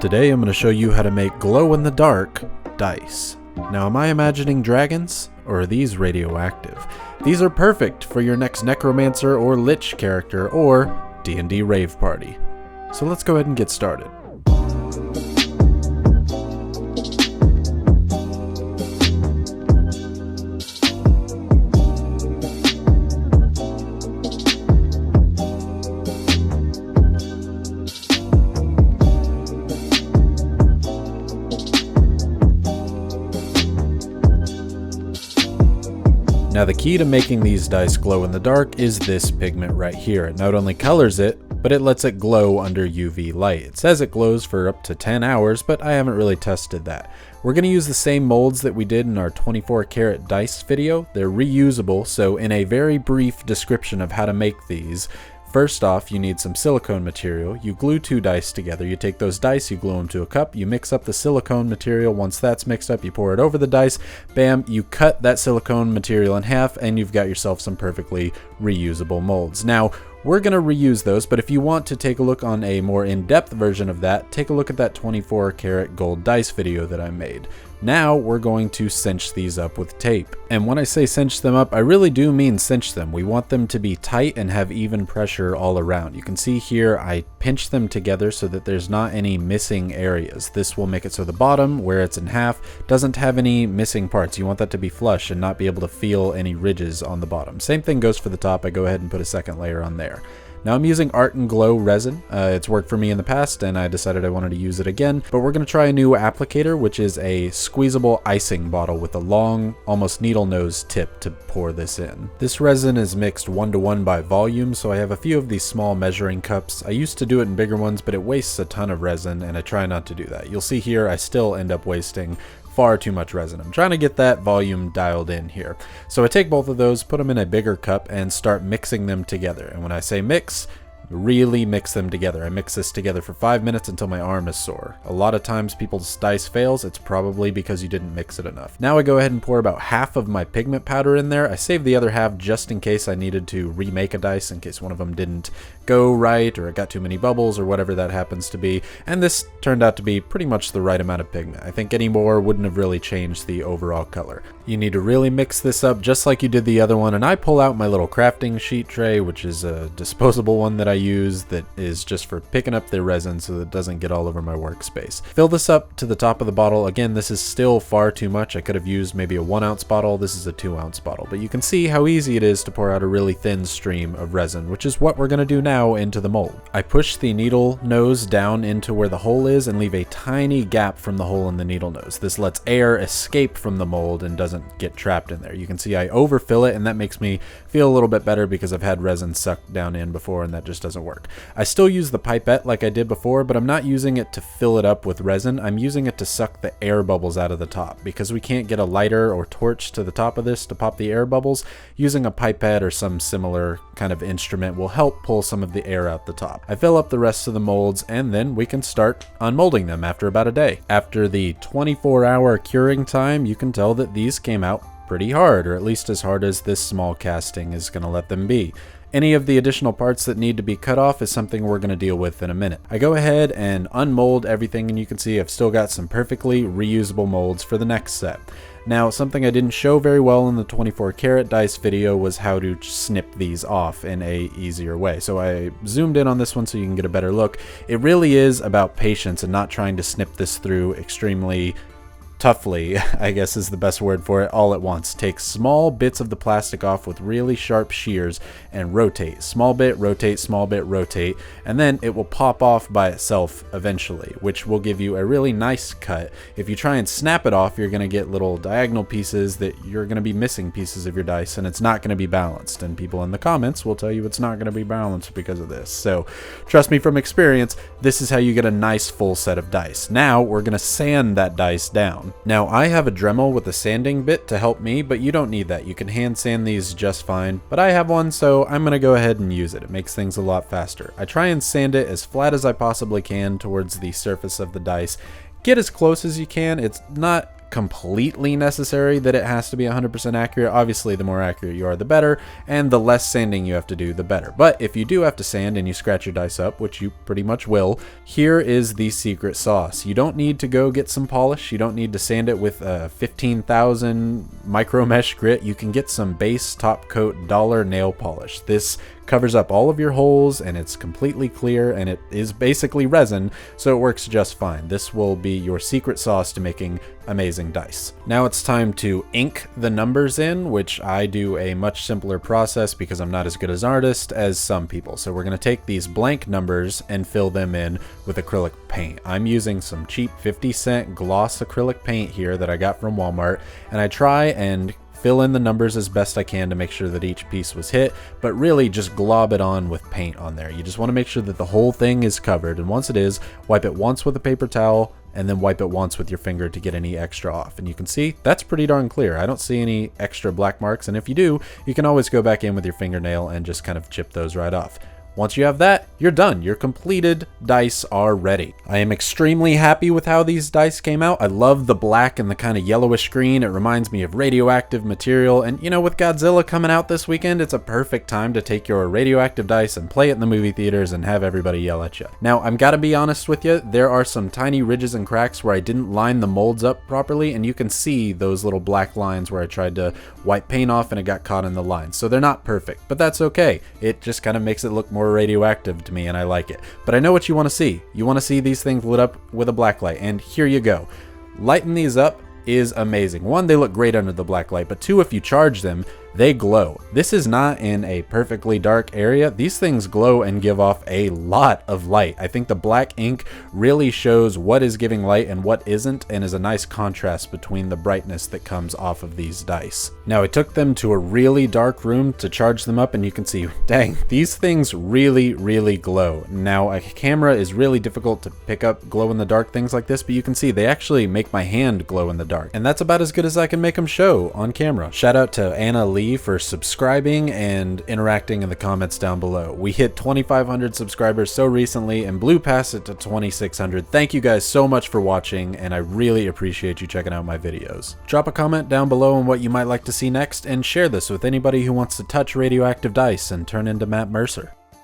Today I'm going to show you how to make glow-in-the-dark dice. Now, am I imagining dragons, or are these radioactive? These are perfect for your next necromancer or lich character or D&D rave party. So let's go ahead and get started. Now the key to making these dice glow in the dark is this pigment right here. It not only colors it, but it lets it glow under UV light. It says it glows for up to 10 hours, but I haven't really tested that. We're going to use the same molds that we did in our 24 karat dice video. They're reusable, so in a very brief description of how to make these, first off, you need some silicone material. You glue two dice together. You take those dice, you glue them to a cup, you mix up the silicone material. Once that's mixed up, you pour it over the dice. Bam, you cut that silicone material in half, and you've got yourself some perfectly reusable molds. Now, we're going to reuse those, but if you want to take a look on a more in-depth version of that, take a look at that 24 karat gold dice video that I made. Now we're going to cinch these up with tape. And when I say cinch them up, I really do mean cinch them. We want them to be tight and have even pressure all around. You can see here I pinch them together so that there's not any missing areas. This will make it so the bottom, where it's in half, doesn't have any missing parts. You want that to be flush and not be able to feel any ridges on the bottom. Same thing goes for the top. I go ahead and put a second layer on there. Now I'm using Art and Glow resin. It's worked for me in the past and I decided I wanted to use it again, but we're going to try a new applicator, which is a squeezable icing bottle with a long, almost needle nose tip to pour this in. This resin is mixed 1-to-1 by volume, so I have a few of these small measuring cups. I used to do it in bigger ones, but it wastes a ton of resin and I try not to do that. You'll see here I still end up wasting far too much resin. I'm trying to get that volume dialed in here. So I take both of those, put them in a bigger cup, and start mixing them together. And when I say mix, really mix them together. I mix this together for 5 minutes until my arm is sore. A lot of times people's dice fails. It's probably because you didn't mix it enough. Now I go ahead and pour about half of my pigment powder in there. I save the other half just in case I needed to remake a dice, in case one of them didn't go right or it got too many bubbles or whatever that happens to be. And this turned out to be pretty much the right amount of pigment. I think any more wouldn't have really changed the overall color. You need to really mix this up just like you did the other one. And I pull out my little crafting sheet tray, which is a disposable one that I use that is just for picking up the resin so that it doesn't get all over my workspace. Fill this up to the top of the bottle. Again, this is still far too much. I could have used maybe a 1 ounce bottle. This is a 2 ounce bottle, but you can see how easy it is to pour out a really thin stream of resin, which is what we're going to do now into the mold. I push the needle nose down into where the hole is and leave a tiny gap from the hole in the needle nose. This lets air escape from the mold and doesn't get trapped in there. You can see I overfill it, and that makes me feel a little bit better because I've had resin sucked down in before and that just doesn't work. I still use the pipette like I did before, but I'm not using it to fill it up with resin. I'm using it to suck the air bubbles out of the top. Because we can't get a lighter or torch to the top of this to pop the air bubbles, using a pipette or some similar kind of instrument will help pull some of the air out the top. I fill up the rest of the molds and then we can start unmolding them after about a day. After the 24-hour curing time, you can tell that these came out pretty hard, or at least as hard as this small casting is going to let them be. Any of the additional parts that need to be cut off is something we're going to deal with in a minute. I go ahead and unmold everything, and you can see I've still got some perfectly reusable molds for the next set. Now, something I didn't show very well in the 24 karat dice video was how to snip these off in a easier way. So I zoomed in on this one so you can get a better look. It really is about patience and not trying to snip this through extremely toughly, I guess is the best word for it, all at once. Take small bits of the plastic off with really sharp shears and rotate. Small bit, rotate, and then it will pop off by itself eventually, which will give you a really nice cut. If you try and snap it off, you're going to get little diagonal pieces that you're going to be missing pieces of your dice, and it's not going to be balanced. And people in the comments will tell you it's not going to be balanced because of this. So trust me from experience, this is how you get a nice full set of dice. Now we're going to sand that dice down. Now I have a Dremel with a sanding bit to help me, but you don't need that. You can hand sand these just fine, but I have one, so I'm going to go ahead and use it. It makes things a lot faster. I try and sand it as flat as I possibly can towards the surface of the dice. Get as close as you can. It's not completely necessary that it has to be 100% accurate. Obviously, the more accurate you are, the better, and the less sanding you have to do, the better. But if you do have to sand and you scratch your dice up, which you pretty much will, here is the secret sauce. You don't need to go get some polish. You don't need to sand it with a 15,000 micro mesh grit. You can get some base top coat dollar nail polish. This covers up all of your holes and it's completely clear, and it is basically resin, so it works just fine. This will be your secret sauce to making amazing dice. Now it's time to ink the numbers in, which I do a much simpler process because I'm not as good as an artist as some people. So we're going to take these blank numbers and fill them in with acrylic paint. I'm using some cheap 50-cent gloss acrylic paint here that I got from Walmart, and I try and fill in the numbers as best I can to make sure that each piece was hit, but really just glob it on with paint on there. You just want to make sure that the whole thing is covered, and once it is, wipe it once with a paper towel and then wipe it once with your finger to get any extra off. And you can see that's pretty darn clear. I don't see any extra black marks, and if you do, you can always go back in with your fingernail and just kind of chip those right off. Once you have that, you're done. Your completed dice are ready. I am extremely happy with how these dice came out. I love the black and the kind of yellowish green. It reminds me of radioactive material. And you know, with Godzilla coming out this weekend, it's a perfect time to take your radioactive dice and play it in the movie theaters and have everybody yell at you. Now, I'm gotta be honest with you, there are some tiny ridges and cracks where I didn't line the molds up properly, and you can see those little black lines where I tried to wipe paint off and it got caught in the lines. So they're not perfect, but that's okay. It just kind of makes it look more radioactive to me, and I like it. But I know what you want to see. You want to see these things lit up with a black light, and here you go. Lighting these up is amazing. One, they look great under the black light, but two, if you charge them, they glow. This is not in a perfectly dark area. These things glow and give off a lot of light. I think the black ink really shows what is giving light and what isn't, and is a nice contrast between the brightness that comes off of these dice. Now, I took them to a really dark room to charge them up, and you can see, dang, these things really, really glow. Now, a camera is really difficult to pick up glow-in-the-dark things like this, but you can see they actually make my hand glow in the dark, and that's about as good as I can make them show on camera. Shout out to Anna Lee for subscribing and interacting in the comments down below. We hit 2,500 subscribers so recently and blew past it to 2,600. Thank you guys so much for watching, and I really appreciate you checking out my videos. Drop a comment down below on what you might like to see next, and share this with anybody who wants to touch radioactive dice and turn into Matt Mercer.